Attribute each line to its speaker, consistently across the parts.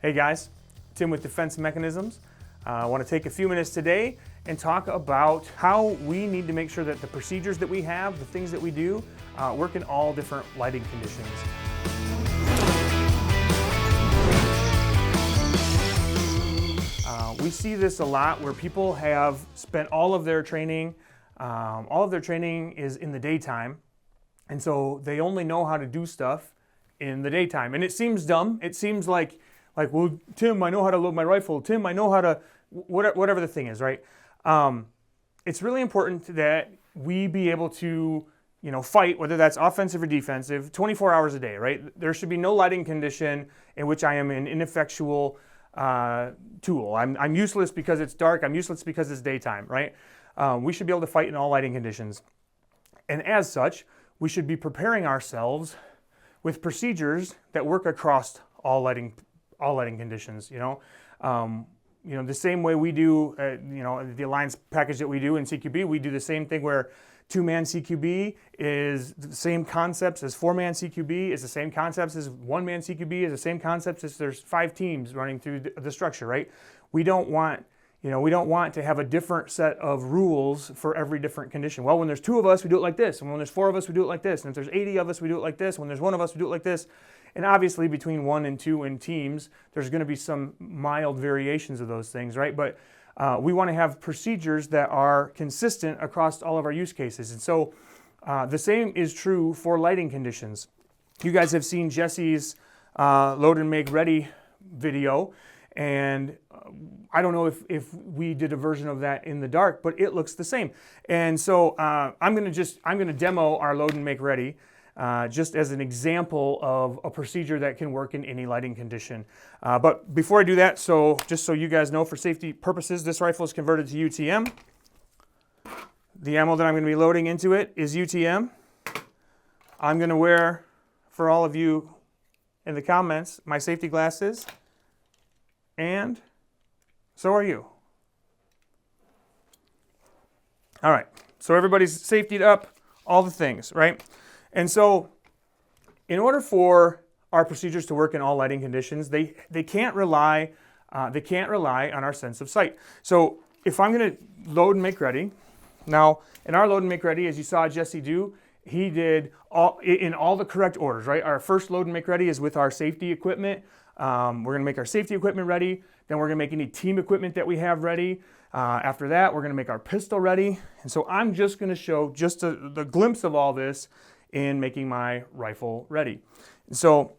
Speaker 1: Hey guys, Tim with Defense Mechanisms. I want to take a few minutes today and talk about how we need to make sure that the procedures that we have, the things that we do, work in all different lighting conditions. We see this a lot where people have spent all of their training is in the daytime, and so they only know how to do stuff in the daytime. And it seems dumb. It seems like, well, Tim, I know how to load my rifle. Tim, I know how to, whatever the thing is, right? It's really important that we be able to, fight, whether that's offensive or defensive, 24 hours a day, right? There should be no lighting condition in which I am an ineffectual tool. I'm useless because it's dark. I'm useless because it's daytime, right? We should be able to fight in all lighting conditions. And as such, we should be preparing ourselves with procedures that work across all lighting conditions. The same way we do, the Alliance package that we do in CQB, we do the same thing where 2-man CQB is the same concepts as 4-man CQB, is the same concepts as 1-man CQB, is the same concepts as there's 5 teams running through the structure, right? We don't want to have a different set of rules for every different condition. Well, when there's 2 of us, we do it like this. And when there's 4 of us, we do it like this. And if there's 80 of us, we do it like this. When there's 1 of us, we do it like this. And obviously, between 1 and 2 in teams, there's going to be some mild variations of those things, right? But we want to have procedures that are consistent across all of our use cases. And so the same is true for lighting conditions. You guys have seen Jesse's load and make ready video. And I don't know if we did a version of that in the dark, but it looks the same. And so I'm going to demo our load and make ready just as an example of a procedure that can work in any lighting condition. But before I do that, just so you guys know, for safety purposes, this rifle is converted to UTM. The ammo that I'm going to be loading into it is UTM. I'm going to wear, for all of you in the comments, my safety glasses. And so are you. All right, so everybody's safetied up, all the things, right? And so in order for our procedures to work in all lighting conditions, they can't rely on our sense of sight. So if I'm going to load and make ready, now in our load and make ready, as you saw Jesse do, he did in all the correct orders, right? Our first load and make ready is with our safety equipment. We're going to make our safety equipment ready. Then we're going to make any team equipment that we have ready. After that, we're going to make our pistol ready. And so I'm just going to show just the glimpse of all this in making my rifle ready. And so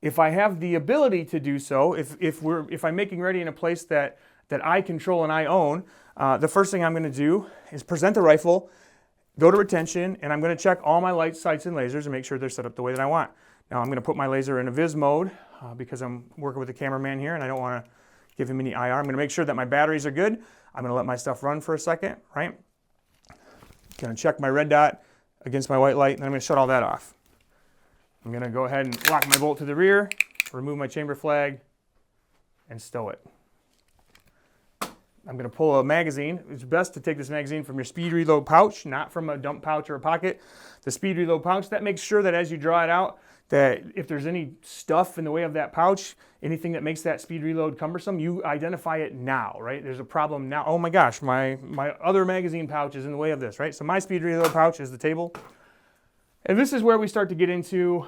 Speaker 1: if I have the ability to do so, if I'm making ready in a place that I control and I own, the first thing I'm going to do is present the rifle, go to retention, and I'm going to check all my lights, sights, and lasers and make sure they're set up the way that I want. Now I'm going to put my laser in a vis mode because I'm working with the cameraman here and I don't want to give him any IR. I'm going to make sure that my batteries are good. I'm going to let my stuff run for a second, right? Going to check my red dot against my white light, and then I'm going to shut all that off. I'm going to go ahead and lock my bolt to the rear, remove my chamber flag, and stow it. I'm going to pull a magazine. It's best to take this magazine from your speed reload pouch, not from a dump pouch or a pocket. The speed reload pouch, that makes sure that as you draw it out, that if there's any stuff in the way of that pouch, anything that makes that speed reload cumbersome, you identify it now, right? There's a problem now. Oh my gosh, my other magazine pouch is in the way of this, right? So my speed reload pouch is the table. And this is where we start to get into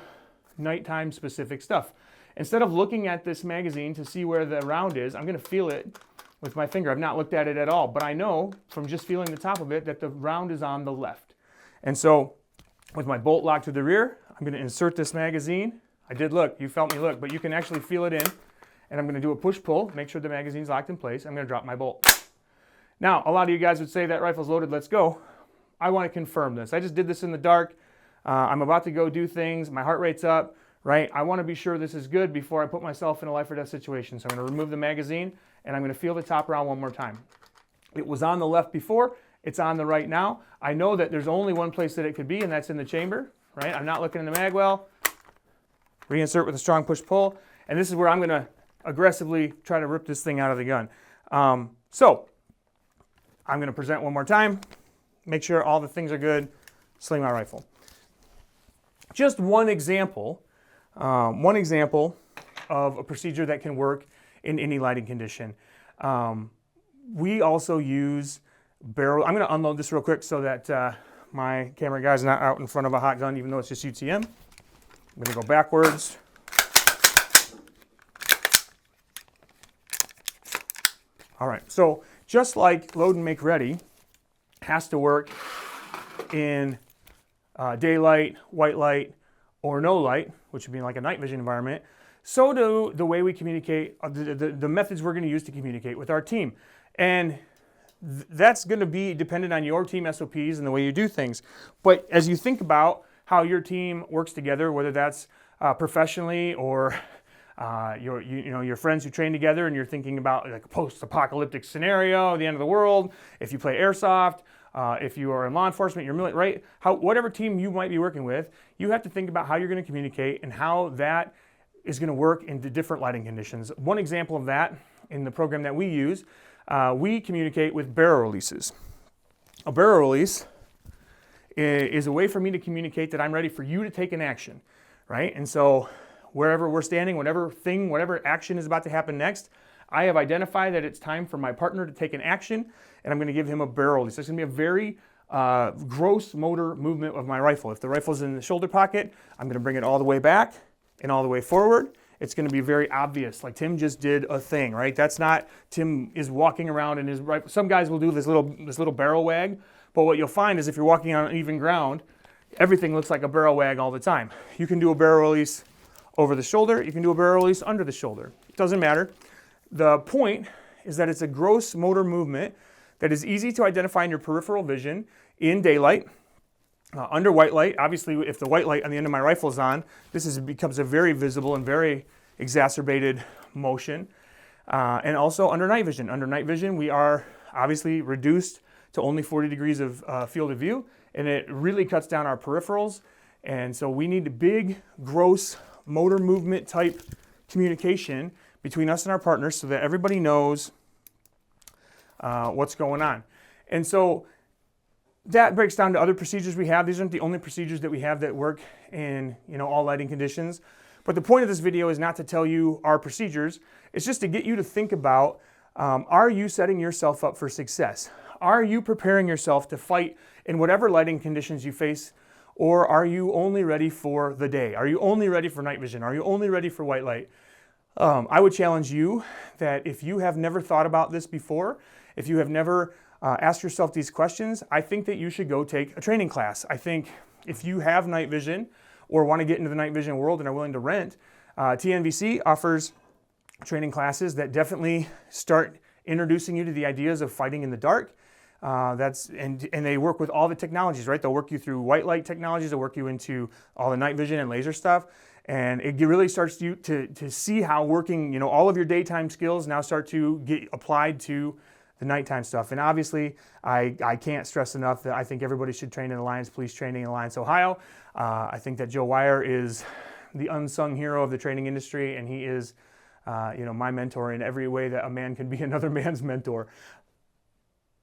Speaker 1: nighttime specific stuff. Instead of looking at this magazine to see where the round is, I'm going to feel it with my finger. I've not looked at it at all, but I know from just feeling the top of it that the round is on the left. And so with my bolt locked to the rear, I'm going to insert this magazine. I did look, you felt me look, but you can actually feel it in. And I'm going to do a push-pull, make sure the magazine's locked in place. I'm going to drop my bolt. Now, a lot of you guys would say that rifle's loaded, let's go. I want to confirm this. I just did this in the dark. I'm about to go do things. My heart rate's up, right? I want to be sure this is good before I put myself in a life or death situation. So I'm going to remove the magazine and I'm going to feel the top round one more time. It was on the left before. It's on the right now. I know that there's only one place that it could be, and that's in the chamber, right? I'm not looking in the mag well. Reinsert with a strong push-pull. And this is where I'm going to aggressively try to rip this thing out of the gun. So I'm going to present one more time, make sure all the things are good, sling my rifle. Just one example of a procedure that can work in any lighting condition. We also use barrel. I'm going to unload this real quick so that my camera guy's not out in front of a hot gun, even though it's just UTM. I'm going to go backwards. All right, so just like load and make ready has to work in daylight, white light, or no light, which would be like a night vision environment, so do the way we communicate, the methods we're going to use to communicate with our team. And that's going to be dependent on your team SOPs and the way you do things. But as you think about how your team works together, whether that's professionally or your friends who train together and you're thinking about like a post-apocalyptic scenario, the end of the world, if you play airsoft, if you are in law enforcement, you're military, right? Whatever team you might be working with, you have to think about how you're going to communicate and how that is going to work into different lighting conditions. One example of that in the program that we use, we communicate with barrel releases. A barrel release is a way for me to communicate that I'm ready for you to take an action, right? And so wherever we're standing, whatever action is about to happen next, I have identified that it's time for my partner to take an action, and I'm going to give him a barrel release. It's going to be a very gross motor movement of my rifle. If the rifle's in the shoulder pocket, I'm going to bring it all the way back and all the way forward. It's going to be very obvious, like Tim just did a thing, right? That's not Tim is walking around in his rifle. Some guys will do this little barrel wag, but what you'll find is if you're walking on uneven ground, everything looks like a barrel wag all the time. You can do a barrel release over the shoulder. You can do a barrel release under the shoulder. It doesn't matter. The point is that it's a gross motor movement that is easy to identify in your peripheral vision in daylight, under white light. Obviously, if the white light on the end of my rifle is on, becomes a very visible and very exacerbated motion. And also under night vision. Under night vision, we are obviously reduced to only 40 degrees of field of view, and it really cuts down our peripherals. And so we need a big, gross motor movement type communication between us and our partners so that everybody knows what's going on. And so that breaks down to other procedures we have. These aren't the only procedures that we have that work in all lighting conditions. But the point of this video is not to tell you our procedures. It's just to get you to think about, are you setting yourself up for success? Are you preparing yourself to fight in whatever lighting conditions you face? Or are you only ready for the day? Are you only ready for night vision? Are you only ready for white light? I would challenge you that if you have never thought about this before, if you have never asked yourself these questions, I think that you should go take a training class. I think if you have night vision or want to get into the night vision world and are willing to rent, TNVC offers training classes that definitely start introducing you to the ideas of fighting in the dark. And they work with all the technologies, right? They'll work you through white light technologies, they'll work you into all the night vision and laser stuff. And it really starts you to see how working, all of your daytime skills now start to get applied to the nighttime stuff. And obviously, I can't stress enough that I think everybody should train in Alliance Police Training in Alliance, Ohio. I think that Joe Wire is the unsung hero of the training industry, and he is, my mentor in every way that a man can be another man's mentor,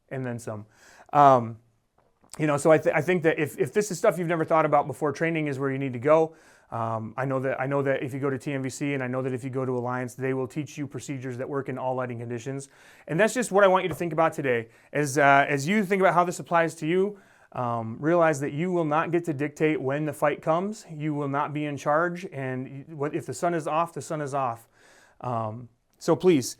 Speaker 1: and then some. So I think that if this is stuff you've never thought about before, training is where you need to go. I know that if you go to TNVC, and I know that if you go to Alliance, they will teach you procedures that work in all lighting conditions. And that's just what I want you to think about today. As you think about how this applies to you, realize that you will not get to dictate when the fight comes. You will not be in charge. And if the sun is off, the sun is off. So please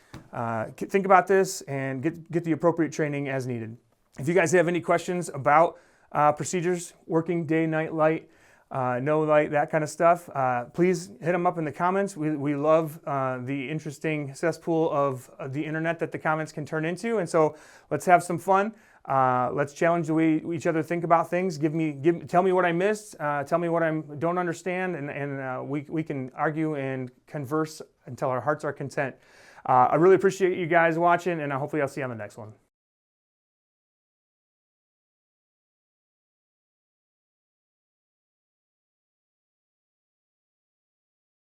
Speaker 1: think about this and get the appropriate training as needed. If you guys have any questions about procedures, working day, night, light, no light, that kind of stuff, please hit them up in the comments. We love the interesting cesspool of the internet that the comments can turn into. And so let's have some fun. Let's challenge the way each other think about things. Tell me what I missed. Tell me what I don't understand, and we can argue and converse until our hearts are content. I really appreciate you guys watching, and hopefully I'll see you on the next one.